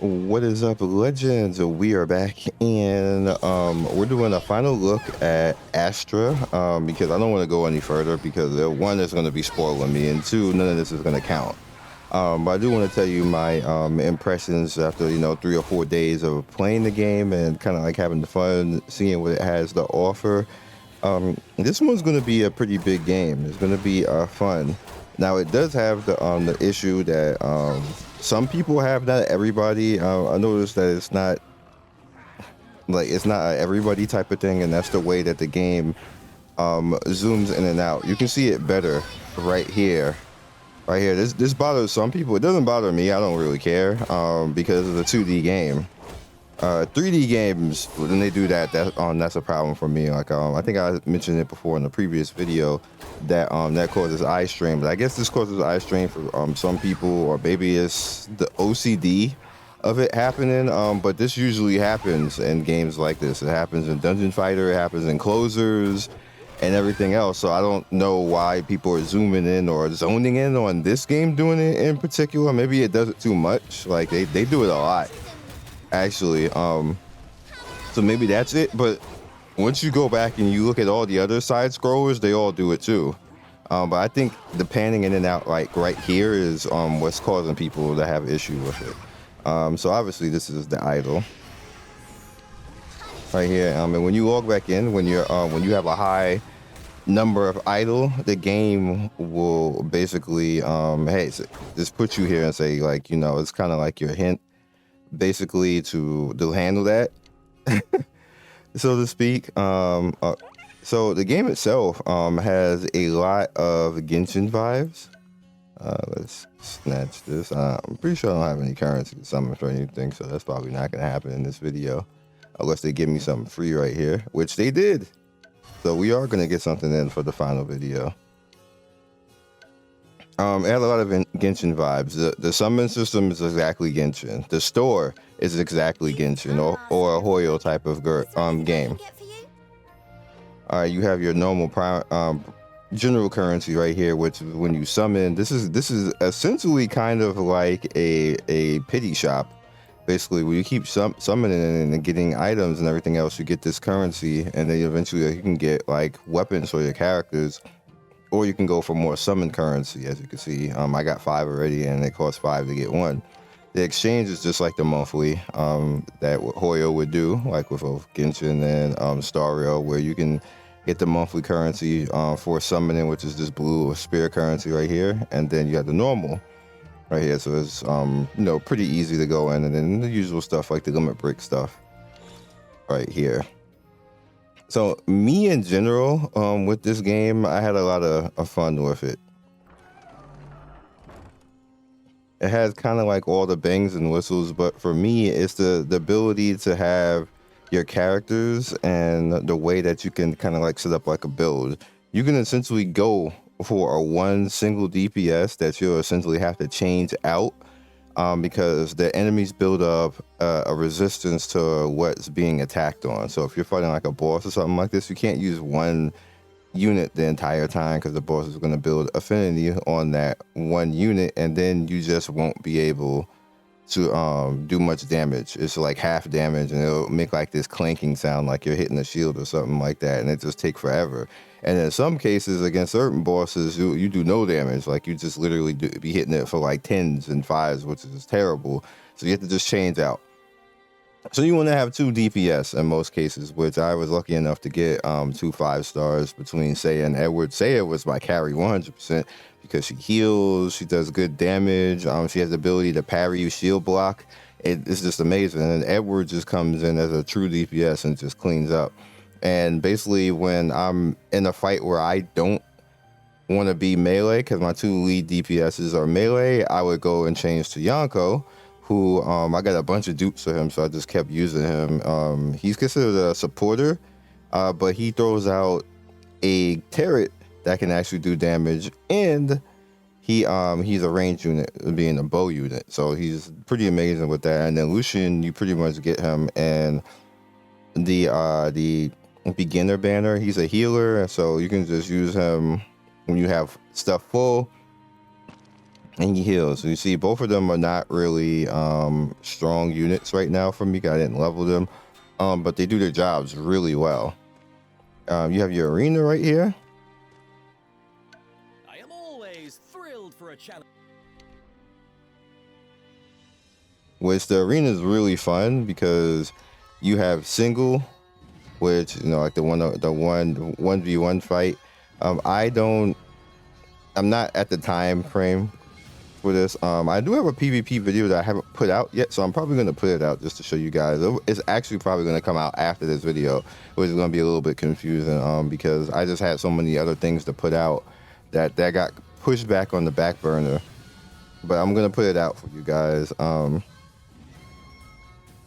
What is up, legends? We are back, and we're doing a final look at Astra, because I don't want to go any further, because one is going to be spoiling me, and two, none of this is going to count. But I do want to tell you my impressions after 3 or 4 days of playing the game and kind of like having the fun, seeing what it has to offer. This one's going to be a pretty big game. It's going to be fun. Now it does have the issue that some people have, not everybody. I noticed that it's not a everybody type of thing, and that's the way that the game zooms in and out. You can see it better right here. Right here, this bothers some people. It doesn't bother me. I don't really care because it's a 2D game. 3D games, when they do that's a problem for me. Like I think I mentioned it before in the previous video that that causes eye strain. But I guess this causes eye strain for some people, or maybe it's the OCD of it happening. But this usually happens in games like this. It happens in Dungeon Fighter. It happens in Closers and everything else. So I don't know why people are zooming in or zoning in on this game doing it in particular. Maybe it does it too much. Like they do it a lot, actually. So maybe that's it. But once you go back and you look at all the other side scrollers, they all do it too. But I think the panning in and out, like right here, is what's causing people to have issue with it. So obviously this is the idle right here. And when you log back in, when you have a high number of idle, the game will basically hey, just put you here and say, like, it's kind of like your hint basically to handle that, so to speak. So the game itself has a lot of Genshin vibes. Let's snatch this. I'm pretty sure I don't have any currency to summon for anything, so that's probably not gonna happen in this video unless they give me something free right here, which they did. So we are gonna get something in for the final video. It had a lot of Genshin vibes. The summon system is exactly Genshin. The store is exactly Genshin, or a Hoyo type of game. All right, you have your normal general currency right here, which when you summon, this is essentially kind of like a pity shop. Basically, when you keep summoning and getting items and everything else, you get this currency, and then eventually you can get like weapons for your characters. Or you can go for more summon currency, as you can see. I got 5 already, and it costs 5 to get 1. The exchange is just like the monthly that Hoyo would do, like with Genshin and Stario, where you can get the monthly currency for summoning, which is this blue or spear currency right here, and then you have the normal right here. So it's pretty easy to go in, and then the usual stuff like the limit break stuff right here. So me in general, with this game, I had a lot of fun with it. It has kind of like all the bangs and whistles, but for me, it's the ability to have your characters and the way that you can kind of like set up like a build. You can essentially go for a one single DPS that you'll essentially have to change out. Because the enemies build up a resistance to what's being attacked on. So if you're fighting like a boss or something like this, you can't use one unit the entire time, because the boss is going to build affinity on that one unit, and then you just won't be able to do much damage. It's like half damage, and it'll make like this clanking sound like you're hitting a shield or something like that, and it just take forever. And in some cases, against certain bosses, you do no damage. Like you just literally be hitting it for like 10s and 5s, which is terrible. So you have to just change out. So you want to have 2 DPS in most cases, which I was lucky enough to get 2 5-stars between Saya and Edward. Saya was my carry 100% because she heals, she does good damage, she has the ability to parry you, shield block. It's just amazing. And Edward just comes in as a true DPS and just cleans up. And basically, when I'm in a fight where I don't want to be melee, because my 2 lead DPSs are melee, I would go and change to Yonko, who I got a bunch of dupes for him, so I just kept using him. He's considered a supporter, but he throws out a turret that can actually do damage, and he's a range unit, being a bow unit, so he's pretty amazing with that. And then Lucian, you pretty much get him in the beginner banner. He's a healer, so you can just use him when you have stuff full, and he heals. So you see, both of them are not really strong units right now for me. I didn't level them, but they do their jobs really well. You have your arena right here. I am always thrilled for a challenge. Which the arena is really fun because you have single, which like the 1v1 fight. I'm not at the time frame for this. I do have a PvP video that I haven't put out yet, so I'm probably going to put it out just to show you guys. It's actually probably going to come out after this video, which is going to be a little bit confusing because I just had so many other things to put out that got pushed back on the back burner. But I'm going to put it out for you guys.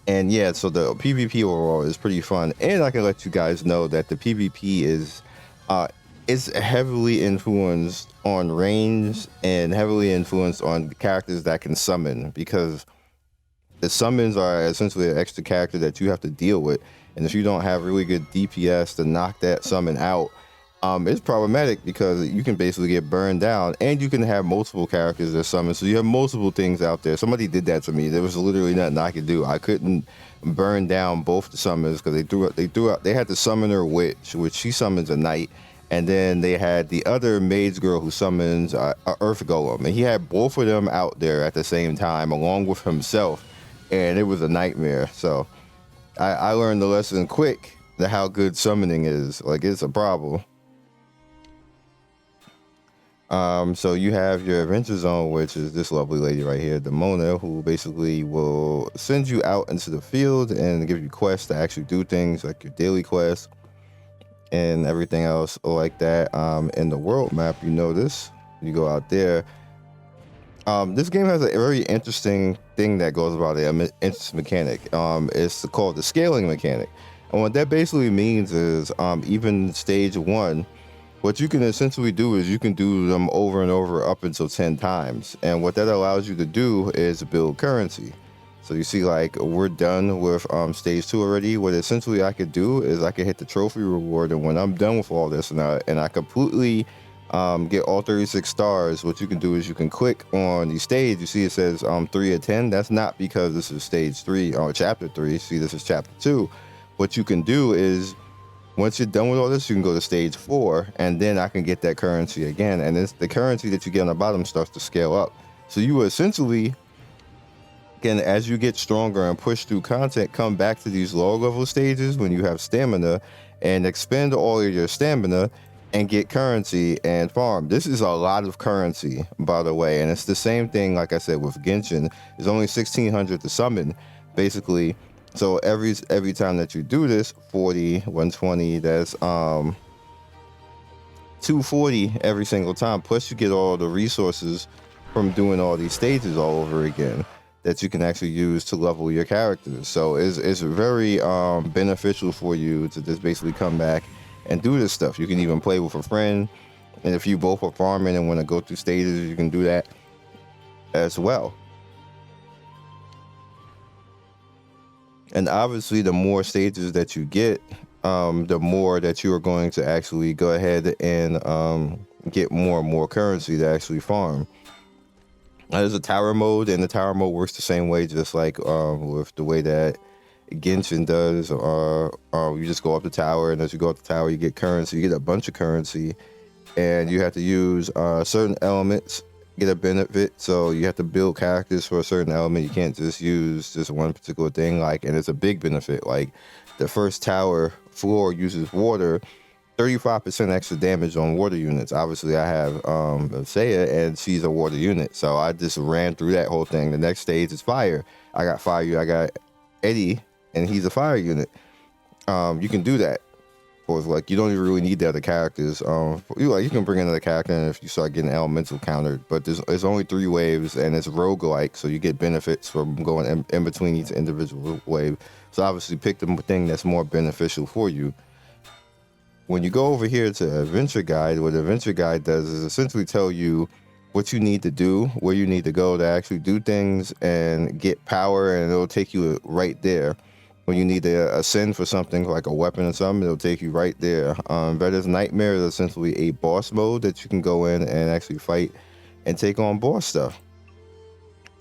And yeah, so the PvP overall is pretty fun, and I can let you guys know that the PvP is heavily influenced on range and heavily influenced on characters that can summon, because the summons are essentially an extra character that you have to deal with, and if you don't have really good DPS to knock that summon out, it's problematic because you can basically get burned down, and you can have multiple characters that summon, so you have multiple things out there. Somebody did that to me. There was literally nothing I could do. I couldn't burn down both the summons because they had the summoner witch, which she summons a knight, and then they had the other mage girl who summons a earth golem, and he had both of them out there at the same time along with himself, and it was a nightmare. So I learned the lesson quick that how good summoning is. Like, it's a problem. So you have your adventure zone, which is this lovely lady right here, Demona, who basically will send you out into the field and give you quests to actually do things like your daily quests and everything else like that. In the world map, you go out there. This game has a very interesting thing that goes about it, interesting mechanic. It's called the scaling mechanic. And what that basically means is, even stage 1, what you can essentially do is you can do them over and over up until 10 times. And what that allows you to do is build currency. So you see, like, we're done with stage 2 already. What essentially I could do is I could hit the trophy reward, and when I'm done with all this and I completely get all 36 stars, what you can do is you can click on the stage. You see it says 3 of 10. That's not because this is stage 3 or chapter 3. See, this is chapter 2. What you can do is, once you're done with all this, you can go to stage 4, and then I can get that currency again. And it's the currency that you get on the bottom starts to scale up. So you essentially can, as you get stronger and push through content, come back to these low level stages when you have stamina and expend all of your stamina and get currency and farm. This is a lot of currency, by the way, and it's the same thing, like I said, with Genshin. There's only 1,600 to summon, basically. So every time that you do this, 40, 120, that's 240 every single time. Plus you get all the resources from doing all these stages all over again that you can actually use to level your characters. So it's very beneficial for you to just basically come back and do this stuff. You can even play with a friend, and if you both are farming and want to go through stages, you can do that as well. And obviously, the more stages that you get, the more that you are going to actually go ahead and get more and more currency to actually farm. There's a tower mode, and the tower mode works the same way, just like with the way that Genshin does. You just go up the tower, and as you go up the tower, you get currency. You get a bunch of currency, and you have to use certain elements, get a benefit. So you have to build characters for a certain element. You can't just use just one particular thing. And it's a big benefit. Like, the first tower floor uses water, 35% extra damage on water units. Obviously, I have Saya, and she's a water unit, so I just ran through that whole thing. The next stage is fire. I got fire. I got Eddie, and he's a fire unit. You can do that. Or like, you don't even really need the other characters. You can bring another character in if you start getting elemental countered, but there's only 3 waves, and it's roguelike, so you get benefits from going in between each individual wave. So obviously pick the thing that's more beneficial for you. When you go over here to Adventure Guide, what the Adventure Guide does is essentially tell you what you need to do, where you need to go to actually do things and get power, and it'll take you right there. When you need to ascend for something like a weapon or something, it'll take you right there. Veda's Nightmare is essentially a boss mode that you can go in and actually fight and take on boss stuff.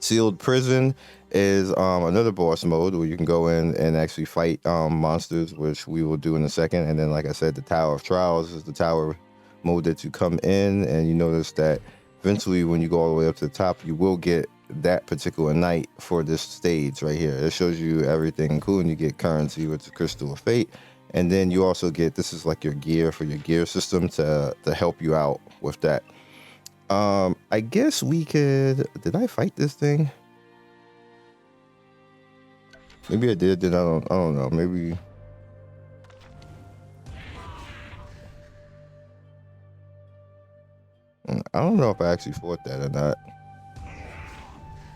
Sealed Prison is another boss mode where you can go in and actually fight monsters, which we will do in a second. And then, like I said, the Tower of Trials is the tower mode that you come in, and you notice that eventually when you go all the way up to the top, you will get that particular knight for this stage right here. It shows you everything, including you get currency with the Crystal of Fate. And then you also get, this is like your gear for your gear system to help you out with that. I guess we could, did I fight this thing? Maybe I did, then I don't know. Maybe. I don't know if I actually fought that or not.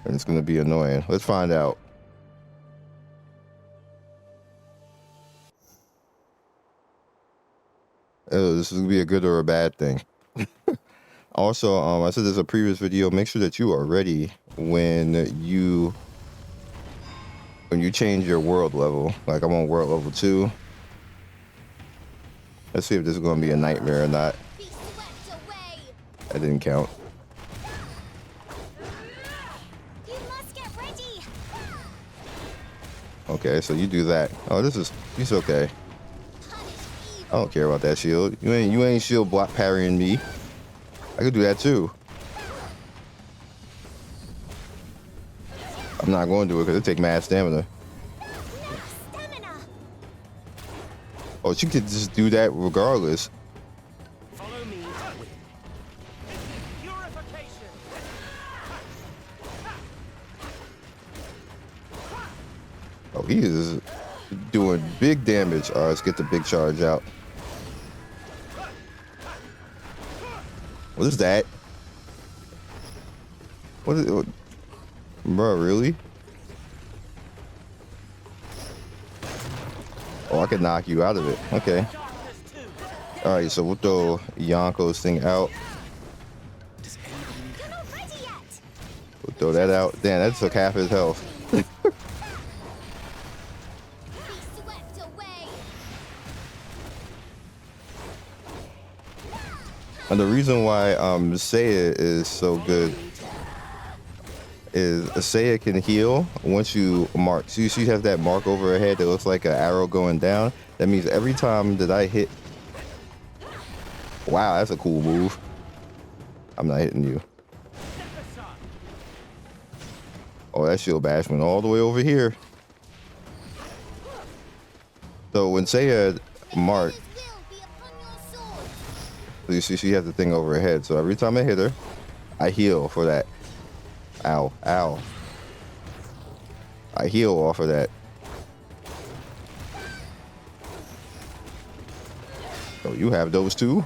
And it's gonna be annoying. Let's find out. Oh, this is gonna be a good or a bad thing. Also, I said there's a previous video. Make sure that you are ready when you change your world level. Like I'm on world level 2. Let's see if this is gonna be a nightmare or not. That didn't count. Okay, so you do that. Oh, he's okay. I don't care about that shield. You ain't shield block parrying me. I could do that too. I'm not going to do it because it takes mad stamina. Oh, she could just do that regardless. Follow me. Purification. Oh, he is doing big damage. All right, let's get the big charge out. What is that? What is it? Bro, really? Oh, I could knock you out of it. Okay. All right, so we'll throw Yonko's thing out. We'll throw that out. Damn, that took half his health. And the reason why Seiya is so good is Seiya can heal once you mark. See, she has that mark over her head that looks like an arrow going down. That means every time that I hit. Wow, that's a cool move. I'm not hitting you. Oh, that shield bash went all the way over here. So when Seiya marked, you see she has the thing over her head. So every time I hit her, I heal for that. Ow, ow. I heal off of that. Oh, you have those too?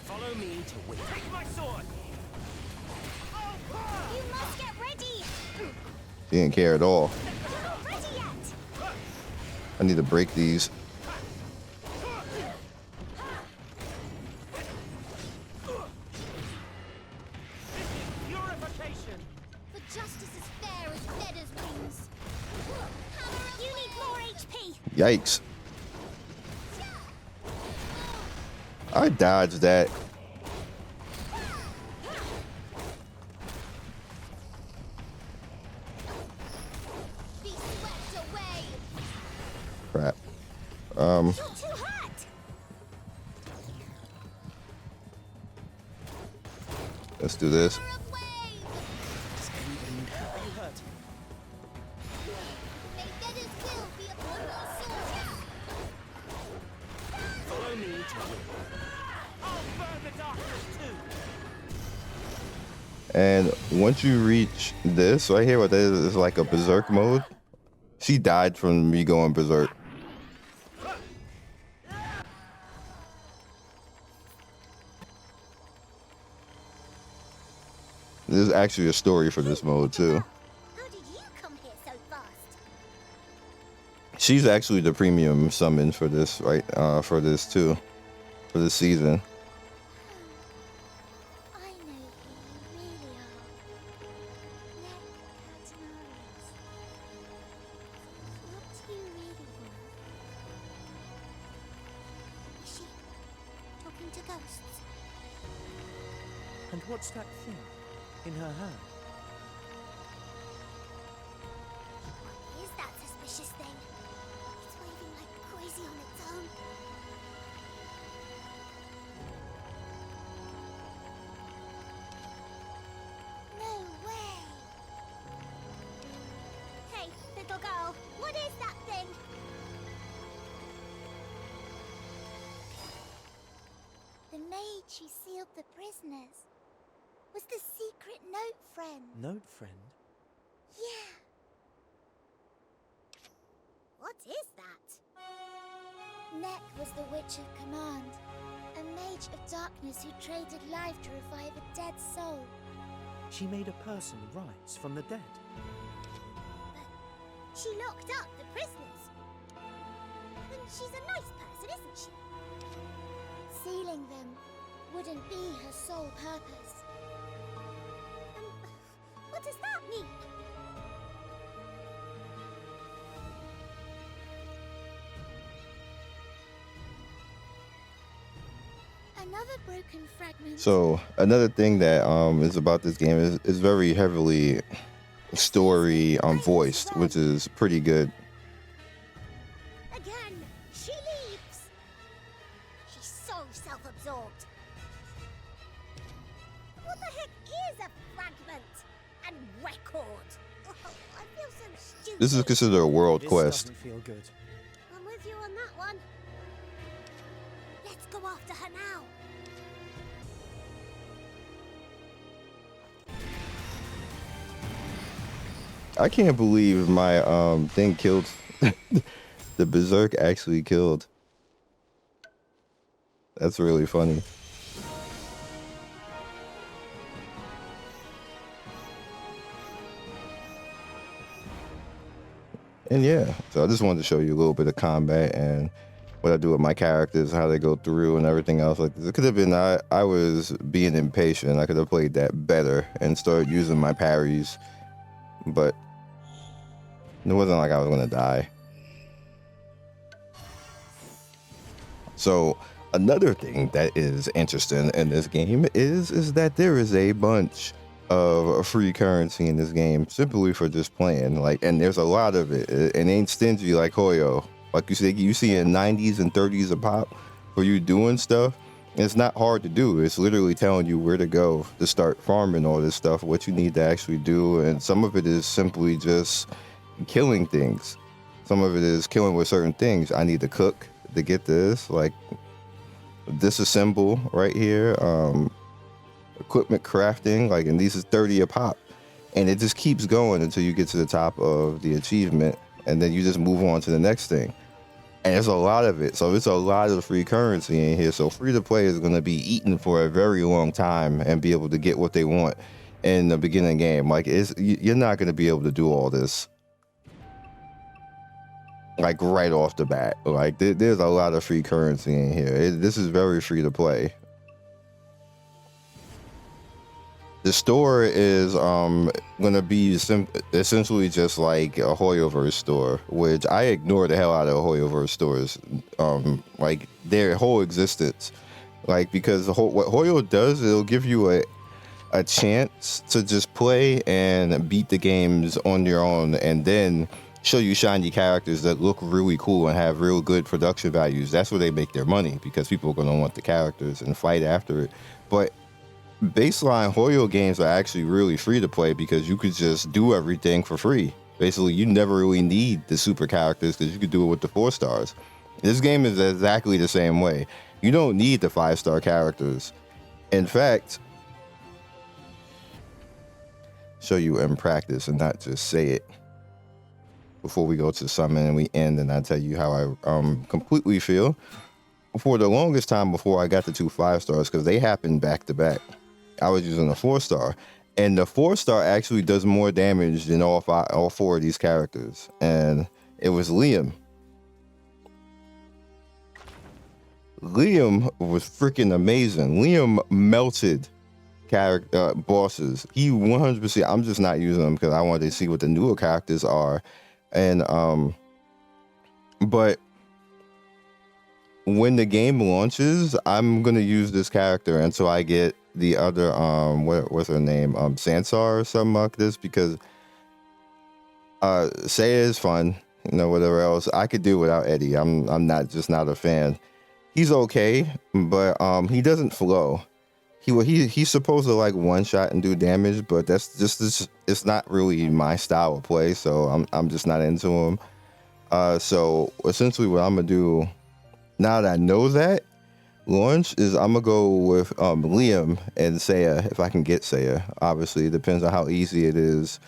Follow me to win. Take my sword. You must get ready. She didn't care at all. I need to break these. Purification. The justice is fair as Veda's wings. You need more HP. Yikes. I dodged that. Be swept away. Crap. You're too hot. Let's do this. You're away. Are you hurt? May Veda's will be upon your sword. Follow me to win. I'll burn the darkness too. And once you reach this right here, what that is like a berserk mode. She died from me going berserk. There's actually a story for this mode too. How did you come here so fast? She's actually the premium summon for this, right? For this too, for this season. I know who you really are. Let Cat knows. What do you really want? Is she talking to ghosts? And what's that thing in her hand? mage who sealed the prisoners was the secret note friend. Note friend? Yeah. What is that? Neck was the Witch of Command, a mage of darkness who traded life to revive a dead soul. She made a person rise from the dead. But she locked up the prisoners. And she's a nice person, isn't she? Sealing them wouldn't be her sole purpose. What does that mean? Another broken fragment. So another thing that is about this game is very heavily story voiced, which is pretty good. Again, she leaves. She's so self-absorbed. What the heck is a fragment and record? Oh, I feel so stupid. This is considered a world This quest. doesn't feel good. I'm with you on that one. Let's go after her now. I can't believe my thing killed. The berserk actually killed. That's really funny. And yeah, so I just wanted to show you a little bit of combat and what I do with my characters, how they go through and everything else. Like, it could have been I was being impatient. I could have played that better and started using my parries, but it wasn't like I was gonna die. So another thing that is interesting in this game is that there is a bunch of free currency in this game simply for just playing. Like, and there's a lot of it. It ain't stingy like Hoyo. Like you said, you see in 90s and 30s a pop for you doing stuff. It's not hard to do. It's literally telling you where to go to start farming all this stuff, what you need to actually do. And some of it is simply just killing things. Some of it is killing with certain things. I need to cook to get this, like disassemble right here, equipment crafting, like, and these is 30 a pop, and it just keeps going until you get to the top of the achievement, and then you just move on to the next thing. And there's a lot of it, so it's a lot of free currency in here. So free to play is going to be eaten for a very long time and be able to get what they want in the beginning game. Like, you're not going to be able to do all this like right off the bat. Like, there's a lot of free currency in here. This is very free to play. The store is gonna be essentially just like a Hoyoverse store, which I ignore the hell out of Hoyoverse stores, like their whole existence. Like, because what Hoyo does, it'll give you a chance to just play and beat the games on your own, and then show you shiny characters that look really cool and have real good production values. That's where they make their money, because people are going to want the characters and fight after it. But baseline Hoyo games are actually really free to play, because you could just do everything for free. Basically, you never really need the super characters, because you could do it with the 4 stars. This game is exactly the same way. You don't need the 5-star characters. In fact, show you in practice and not just say it before we go to summon and we end, and I tell you how I completely feel. For the longest time before I got the 2 5-stars, because they happened back to back, I was using a 4-star, and the 4-star actually does more damage than all 4 of these characters, and it was Liam. Liam was freaking amazing. Liam melted bosses. He 100%. I'm just not using them because I wanted to see what the newer characters are. And but when the game launches, I'm gonna use this character until I get the other what's her name, Sansar or something like this, because Saya is fun, you know, whatever else I could do without Eddie. I'm not a fan. He's okay, but he doesn't flow. He's supposed to like one shot and do damage, but that's just it's not really my style of play, so I'm just not into him. So essentially what I'm gonna do now that I know that, Launch is I'm gonna go with Liam and Saya if I can get Saya. Obviously, it depends on how easy it is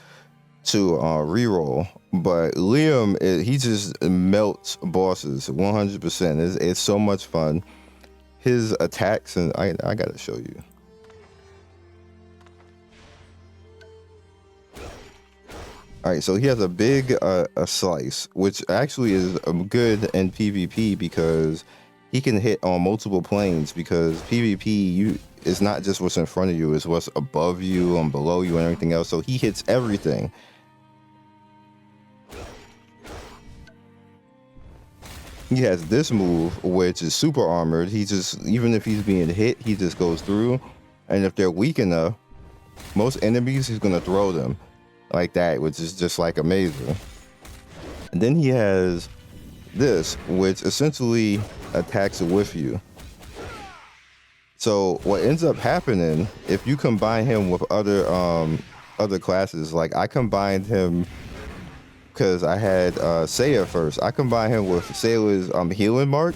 to reroll. But Liam, he just melts bosses 100%. It's so much fun. His attacks, and I gotta show you. All right, so he has a big a slice, which actually is good in PvP because he can hit on multiple planes. Because PvP, it's not just what's in front of you; it's what's above you and below you and everything else. So he hits everything. He has this move, which is super armored. He just, even if he's being hit, he just goes through. And if they're weak enough, most enemies, he's gonna throw them like that, which is just like amazing. And then he has this, which essentially attacks with you. So what ends up happening if you combine him with other classes, like I combined him because I had Saya first. I combined him with Sailor's healing mark,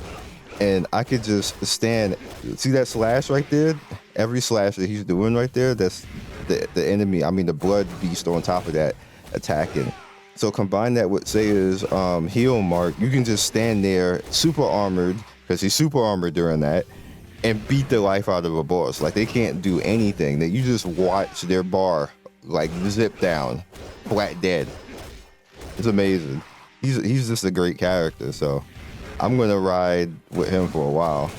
and I could just stand. See that slash right there? Every slash that he's doing right there, that's the enemy. I mean, the blood beast on top of that attacking. So combine that with Saya's heal mark, you can just stand there super armored, because he's super armored during that, and beat the life out of a boss. Like they can't do anything. That you just watch their bar like zip down, flat dead. It's amazing. He's just a great character. So I'm gonna ride with him for a while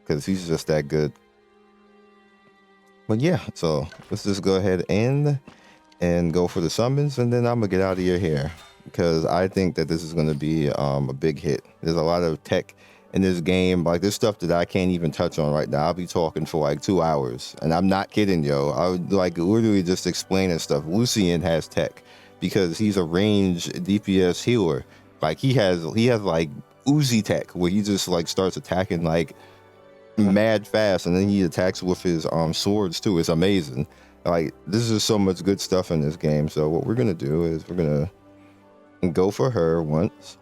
because he's just that good. But yeah, so let's just go ahead and go for the summons, and then I'm gonna get out of your hair because I think that this is gonna be a big hit. There's a lot of tech in this game, like there's stuff that I can't even touch on right now. I'll be talking for like 2 hours, and I'm not kidding, yo. I would like literally just explaining stuff. Lucian has tech because he's a ranged DPS healer. Like he has like Uzi tech where he just like starts attacking like mad fast, and then he attacks with his swords too. It's amazing. Like this is so much good stuff in this game. So what we're gonna do is we're gonna go for her once,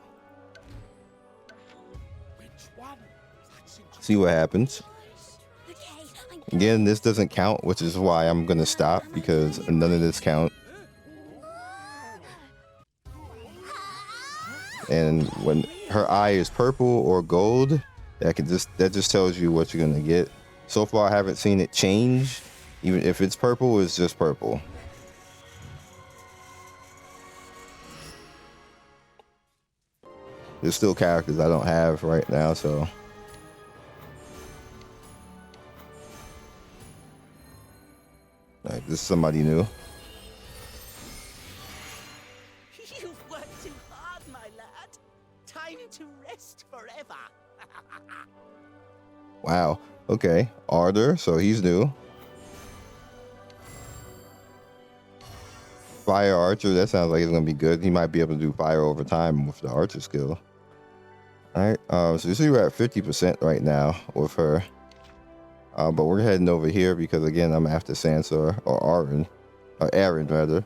see what happens. Again, this doesn't count, which is why I'm gonna stop, because none of this count. And when her eye is purple or gold, that just tells you what you're gonna get. So far I haven't seen it change. Even if it's purple, it's just purple. There's still characters I don't have right now, so like this is somebody new. You've worked too hard, my lad. Time to rest forever. Wow. Okay. Ardor, so he's new. Fire Archer, that sounds like it's gonna be good. He might be able to do fire over time with the Archer skill. Alright, so you see we're at 50% right now with her. But we're heading over here because again I'm after Sansa or Aaron rather.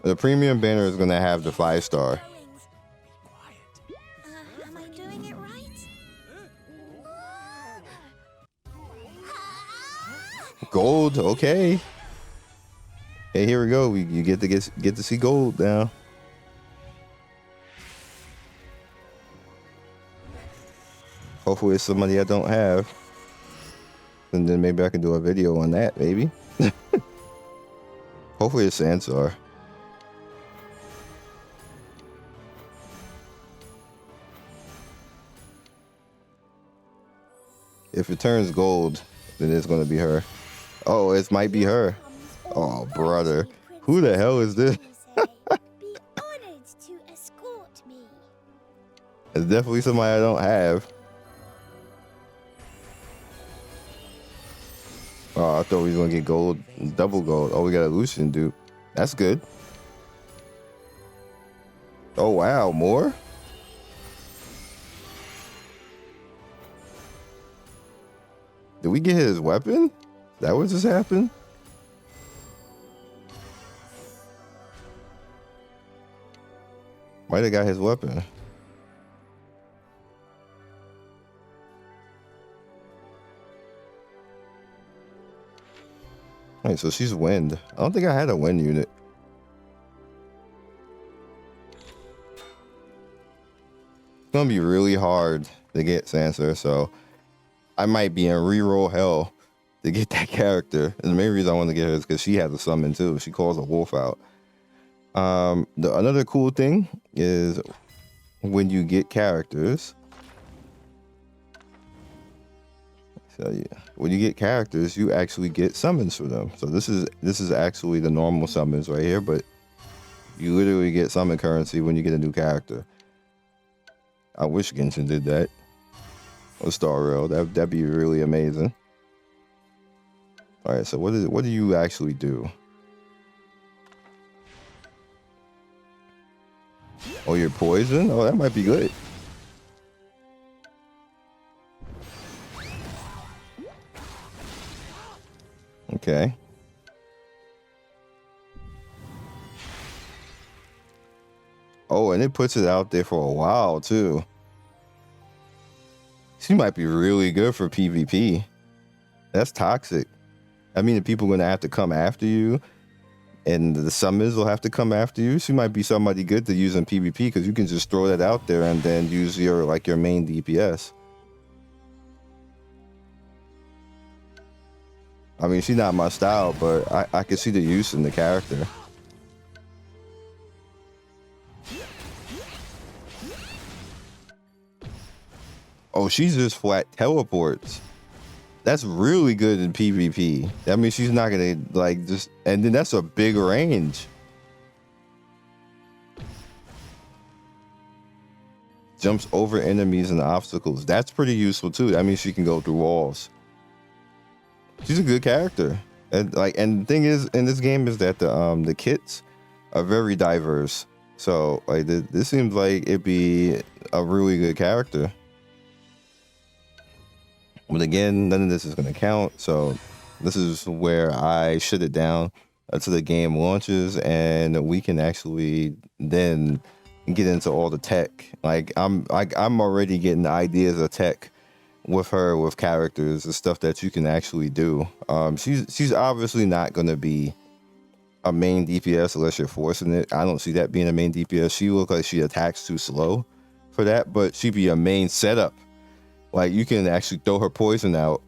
The premium banner is gonna have the 5-star. Am I doing it right? Gold, okay. Hey, here we go. You get to see gold now. Hopefully it's somebody I don't have, and then maybe I can do a video on that. Maybe. Hopefully it's Sansar. If it turns gold, then it's gonna be her. Oh, it might be her. Oh, brother. Who the hell is this? Be honored to escort me. It's definitely somebody I don't have. Oh, I thought we was gonna get gold, double gold. Oh, we got a Lucian dupe. That's good. Oh, wow, more? Did we get his weapon? That what just happened? Might have got his weapon. All right, so she's wind. I don't think I had a wind unit. It's gonna be really hard to get Sansa, so I might be in reroll hell to get that character. And the main reason I want to get her is because she has a summon too. She calls a wolf out. Another cool thing is when you get characters. So yeah, when you get characters, you actually get summons for them. So this is actually the normal summons right here, but you literally get summon currency when you get a new character. I wish Genshin did that. Or Star Rail. That'd be really amazing. All right, so what do you actually do? Oh, you're poison? Oh, that might be good. Okay. Oh, and it puts it out there for a while too. She might be really good for PvP. That's toxic. I mean, the people are going to have to come after you, and the summons will have to come after you. She might be somebody good to use in PvP because you can just throw that out there and then use your main DPS. I mean, she's not my style, but I can see the use in the character. Oh, she's just flat teleports. That's really good in PvP. I mean, she's not gonna just, and then that's a big range. Jumps over enemies and obstacles. That's pretty useful too. I mean, she can go through walls. She's a good character, and the thing is in this game is that the kits are very diverse. So this seems like it'd be a really good character. But again, none of this is going to count. So this is where I shut it down until the game launches, and we can actually then get into all the tech. I'm already getting ideas of tech with her, with characters and stuff that you can actually do. She's obviously not going to be a main DPS unless you're forcing it. I don't see that being a main DPS. She looks like she attacks too slow for that, but she'd be a main setup. You can actually throw her poison out,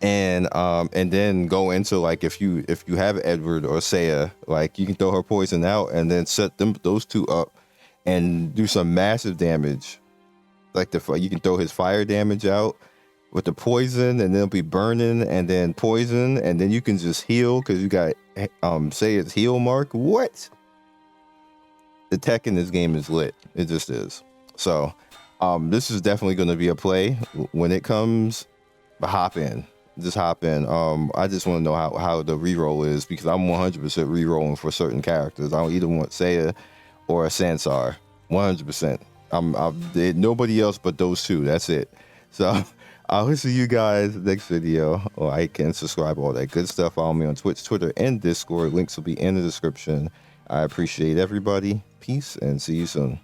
and then go into if you have Edward or Saya, you can throw her poison out and then set those two up and do some massive damage. You can throw his fire damage out with the poison, and then it'll be burning, and then poison, and then you can just heal because you got Saya's heal mark. What? The tech in this game is lit. It just is. So. This is definitely going to be a play when it comes. But hop in, just hop in. I just want to know how the reroll is, because I'm 100% rerolling for certain characters. I don't either want Saya or a Sansar. 100%. Nobody else but those two. That's it. So I'll see you guys next video. Like and subscribe, all that good stuff. Follow me on Twitch, Twitter, and Discord. Links will be in the description. I appreciate everybody. Peace, and see you soon.